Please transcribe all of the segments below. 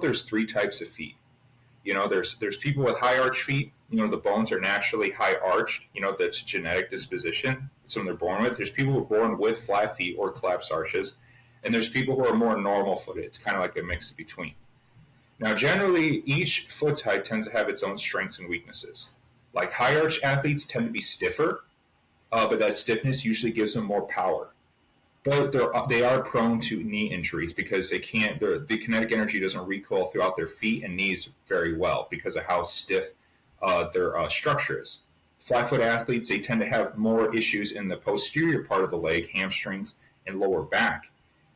there's three types of feet. There's people with high arch feet. The bones are naturally high arched. That's genetic disposition. It's something they're born with. There's people who are born with flat feet or collapsed arches, and there's people who are more normal footed. It's kind of like a mix between. Now, generally, each foot type tends to have its own strengths and weaknesses. Like high arch athletes tend to be stiffer, but that stiffness usually gives them more power. But they are prone to knee injuries because the kinetic energy doesn't recoil throughout their feet and knees very well because of how stiff their structure is. Flat-foot athletes, they tend to have more issues in the posterior part of the leg, hamstrings, and lower back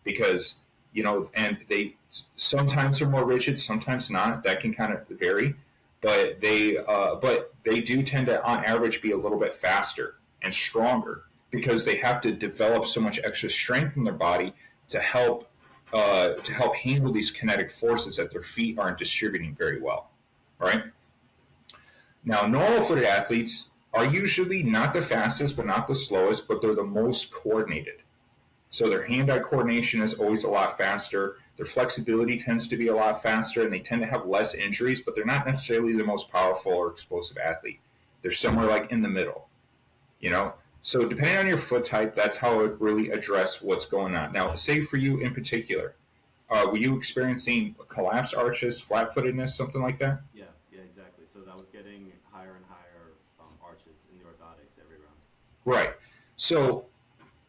because, and they sometimes are more rigid, sometimes not. That can kind of vary. But they do tend to, on average, be a little bit faster and stronger because they have to develop so much extra strength in their body to help handle these kinetic forces that their feet aren't distributing very well. Right? Now, normal-footed athletes are usually not the fastest, but not the slowest, but they're the most coordinated. So their hand-eye coordination is always a lot faster. Their flexibility tends to be a lot faster, and they tend to have less injuries, but they're not necessarily the most powerful or explosive athlete. They're somewhere like in the middle. So depending on your foot type, that's how I would really address what's going on. Now, say for you in particular, were you experiencing collapsed arches, flat-footedness, something like that? Yeah, exactly. So I was getting higher and higher arches in the orthotics every round. Right. So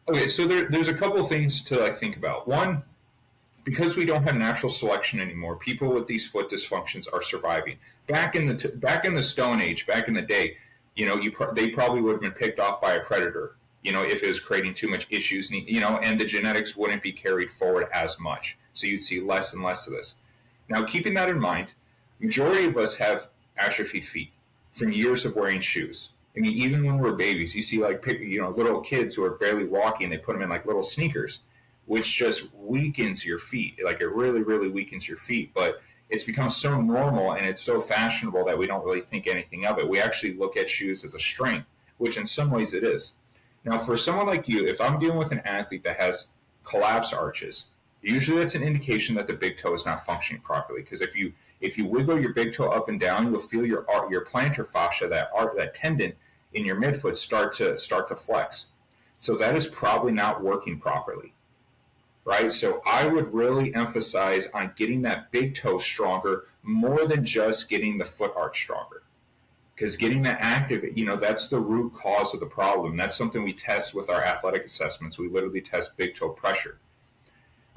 there's a couple of things to think about. One, because we don't have natural selection anymore, people with these foot dysfunctions are surviving. Back in the Stone Age, back in the day, they probably would have been picked off by a predator, if it was creating too much issues, and the genetics wouldn't be carried forward as much. So you'd see less and less of this. Now, keeping that in mind, majority of us have atrophied feet from years of wearing shoes. I mean, even when we're babies, you see little kids who are barely walking, they put them in little sneakers, which just weakens your feet. It really, really weakens your feet. But it's become so normal and it's so fashionable that we don't really think anything of it. We actually look at shoes as a strength, which in some ways it is. Now, for someone like you, if I'm dealing with an athlete that has collapsed arches, usually that's an indication that the big toe is not functioning properly. Because if you wiggle your big toe up and down, you'll feel your plantar fascia, that tendon in your midfoot, start to flex. So that is probably not working properly. Right? So I would really emphasize on getting that big toe stronger more than just getting the foot arch stronger. Because getting that active, that's the root cause of the problem. That's something we test with our athletic assessments. We literally test big toe pressure.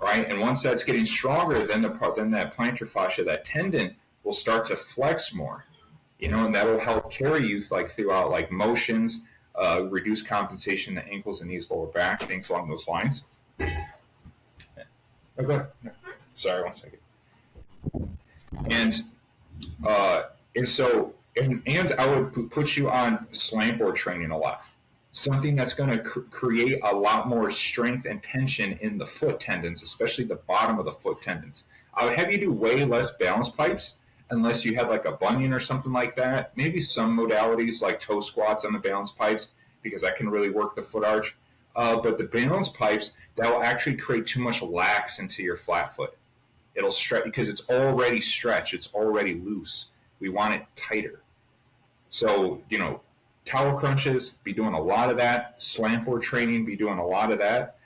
Right? And once that's getting stronger, then that plantar fascia, that tendon, will start to flex more. And that'll help carry you throughout motions, reduce compensation in the ankles and knees, lower back, things along those lines. Oh, go ahead. No. Sorry, 1 second. And I would put you on slant board training a lot. Something that's going to create a lot more strength and tension in the foot tendons, especially the bottom of the foot tendons. I would have you do way less balance pipes unless you had a bunion or something like that. Maybe some modalities like toe squats on the balance pipes because that can really work the foot arch. But the balance pipes, that will actually create too much lax into your flat foot. It'll stretch because it's already stretched. It's already loose. We want it tighter. So, tower crunches, be doing a lot of that. Slant board training, be doing a lot of that.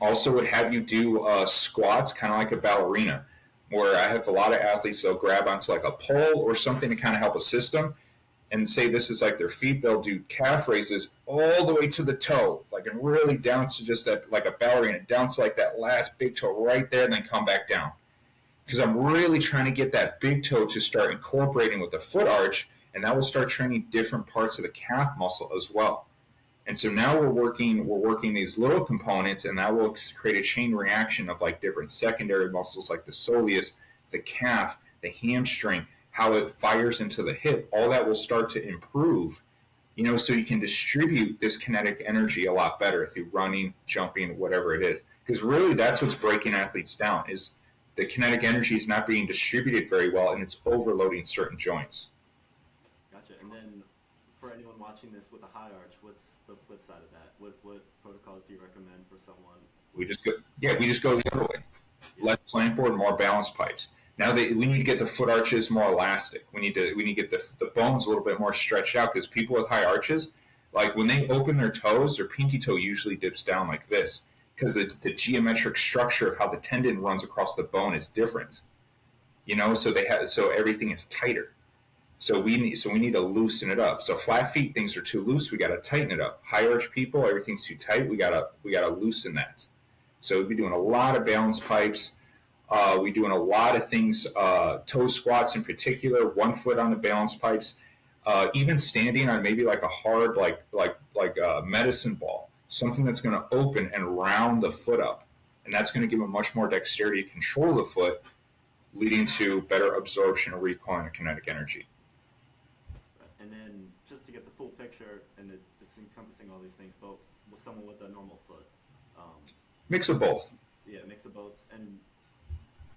Also would have you do squats, kind of like a ballerina, where I have a lot of athletes, they'll grab onto a pole or something to kind of help assist them. And say this is their feet, they'll do calf raises all the way to the toe, and really down to just that, like a ballerina, down to that last big toe right there, and then come back down. Because I'm really trying to get that big toe to start incorporating with the foot arch, and that will start training different parts of the calf muscle as well. And so now we're working these little components, and that will create a chain reaction of different secondary muscles like the soleus, the calf, the hamstring, how it fires into the hip. All that will start to improve, so you can distribute this kinetic energy a lot better through running, jumping, whatever it is. Because really that's what's breaking athletes down, is the kinetic energy is not being distributed very well, and it's overloading certain joints. Gotcha. And then for anyone watching this with a high arch, what's the flip side of that? What protocols do you recommend for someone? We just go the other way. Yeah. less plant board, more balance pipes. Now we need to get the foot arches more elastic. We need to get the bones a little bit more stretched out, because people with high arches, like when they open their toes, their pinky toe usually dips down like this, because the geometric structure of how the tendon runs across the bone is different. So everything is tighter. So we need to loosen it up. So flat feet, things are too loose. We got to tighten it up. High arch people, everything's too tight. We gotta loosen that. So we'll be doing a lot of balance pipes. We're doing a lot of things, toe squats in particular, 1 foot on the balance pipes, even standing on maybe like a hard, like a medicine ball, something that's going to open and round the foot up. And that's going to give them much more dexterity to control the foot, leading to better absorption of recoil and kinetic energy. Right. And then just to get the full picture, and it's encompassing all these things, but with someone with a normal foot, um, Mix of both. yeah, mix of both. And